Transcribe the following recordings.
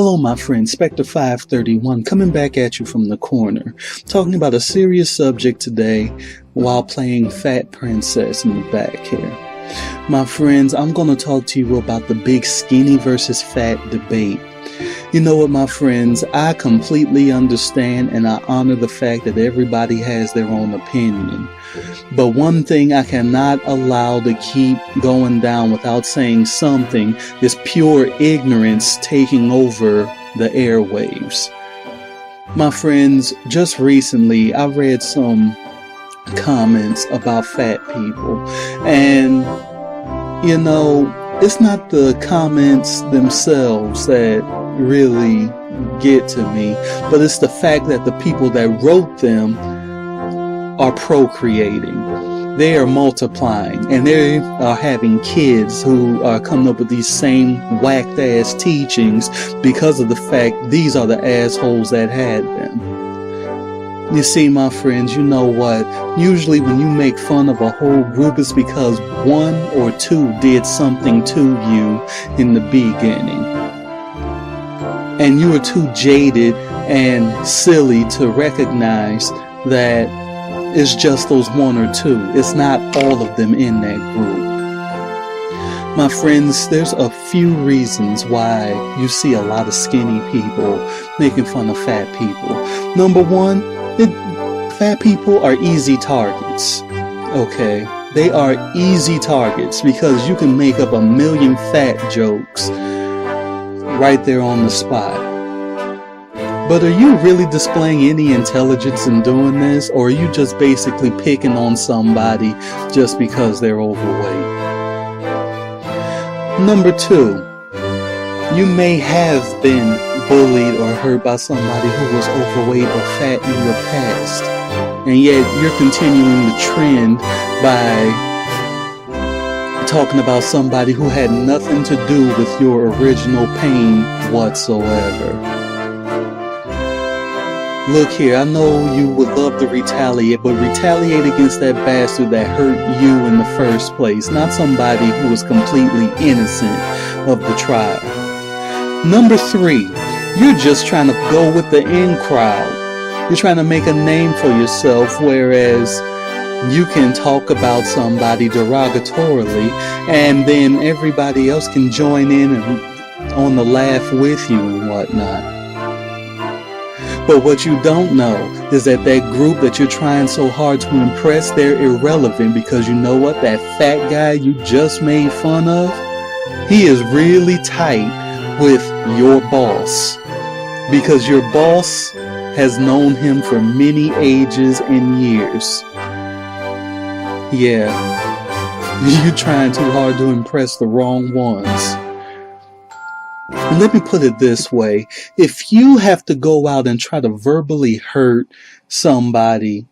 Hello, my friend, Spectre 531, coming back at you from the corner, talking about a serious subject today while playing Fat Princess in the back here. My friends, I'm going to talk to you about the big skinny versus fat debate. You know what, my friends, I completely understand and I honor the fact that everybody has their own opinion. But one thing I cannot allow to keep going down without saying something is pure ignorance taking over the airwaves. My friends, just recently I read some comments about fat people, and you know, it's not the comments themselves that really get to me, but it's the fact that the people that wrote them are procreating. They are multiplying, and they are having kids who are coming up with these same whacked ass teachings because of the fact these are the assholes that had them. You see, my friends, you know what? Usually when you make fun of a whole group, it's because one or two did something to you in the beginning. And you were too jaded and silly to recognize that it's just those one or two. It's not all of them in that group. My friends, there's a few reasons why you see a lot of skinny people making fun of fat people. Number one, fat people are easy targets. Okay? They are easy targets because you can make up a million fat jokes right there on the spot. But are you really displaying any intelligence in doing this, or are you just basically picking on somebody just because they're overweight? Number two, you may have been bullied or hurt by somebody who was overweight or fat in your past, and yet you're continuing the trend by talking about somebody who had nothing to do with your original pain whatsoever. Look here, I know you would love to retaliate, but retaliate against that bastard that hurt you in the first place, not somebody who was completely innocent of the trial. Number three, you're just trying to go with the in crowd. You're trying to make a name for yourself, whereas you can talk about somebody derogatorily, and then everybody else can join in and on the laugh with you and whatnot. But what you don't know is that group that you're trying so hard to impress, they're irrelevant, because you know what? That fat guy you just made fun of, he is really tight with your boss, because your boss has known him for many ages and years. Yeah, you're trying too hard to impress the wrong ones. Let me put it this way. If you have to go out and try to verbally hurt somebody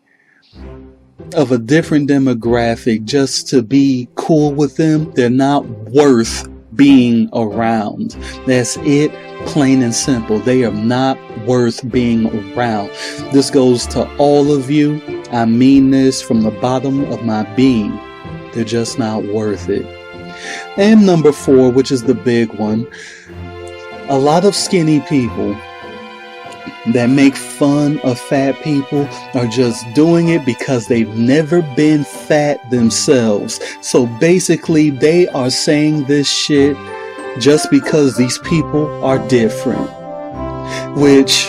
of a different demographic just to be cool with them, they're not worth being around. That's it, plain and simple. They are not worth being around. This goes to all of you. I mean this from the bottom of my being. They're just not worth it. And number four, which is the big one, a lot of skinny people that make fun of fat people are just doing it because they've never been fat themselves. So basically, they are saying this shit just because these people are different. Which,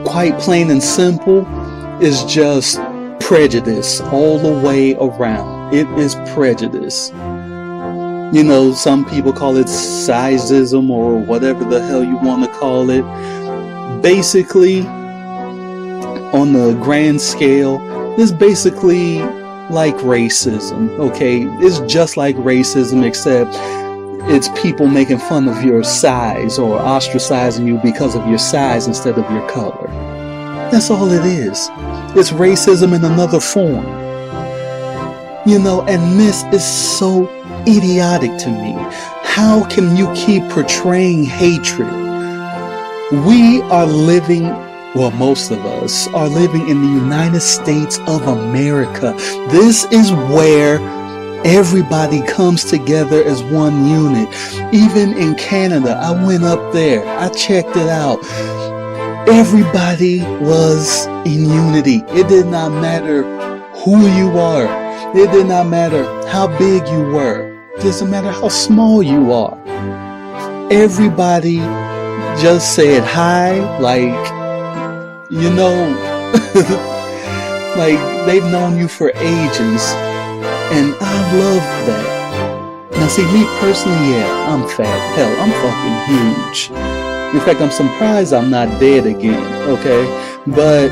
quite plain and simple, is just prejudice all the way around. It is prejudice. You know, some people call it sizeism or whatever the hell you want to call it. Basically, on the grand scale, it's basically like racism, okay? It's just like racism, except it's people making fun of your size or ostracizing you because of your size instead of your color. That's all it is. It's racism in another form. You know, and this is so idiotic to me. How can you keep portraying hatred? We are living, well, most of us are living in the United States of America. This is where Everybody comes together as one unit. Even in Canada, I went up there. I checked it out. Everybody was in unity. It did not matter who you are. It did not matter how big you were. It doesn't matter how small you are. Everybody just said hi, like, like they've known you for ages. And I love that. Now see, me personally, yeah, I'm fat. Hell, I'm fucking huge. In fact, I'm surprised I'm not dead again, okay? But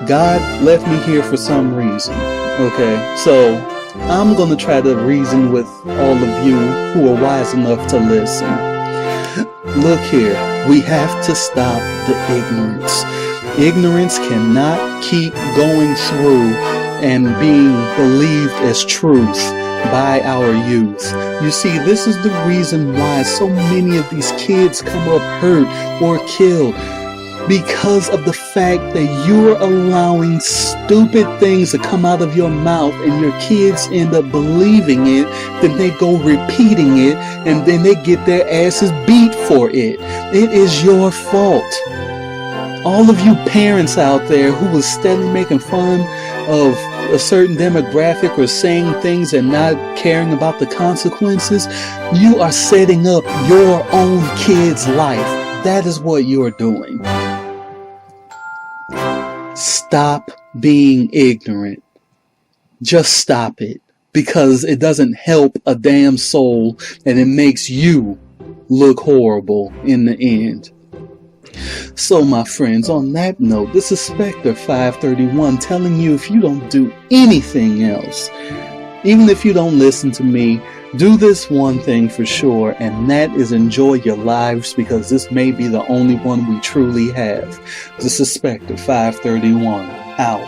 God left me here for some reason, okay? So I'm gonna try to reason with all of you who are wise enough to listen. Look here, we have to stop the ignorance. Ignorance cannot keep going through and being believed as truth by our youth. You see, this is the reason why so many of these kids come up hurt or killed, because of the fact that you're allowing stupid things to come out of your mouth and your kids end up believing it, then they go repeating it, and then they get their asses beat for it. It is your fault. All of you parents out there who was steadily making fun of a certain demographic or saying things and not caring about the consequences, you are setting up your own kid's life. That is what you are doing. Stop being ignorant. Just stop it, because it doesn't help a damn soul and it makes you look horrible in the end. So my friends, on that note, this is Spectre 531 telling you, if you don't do anything else, even if you don't listen to me, do this one thing for sure, and that is enjoy your lives, because this may be the only one we truly have. This is Spectre 531 out.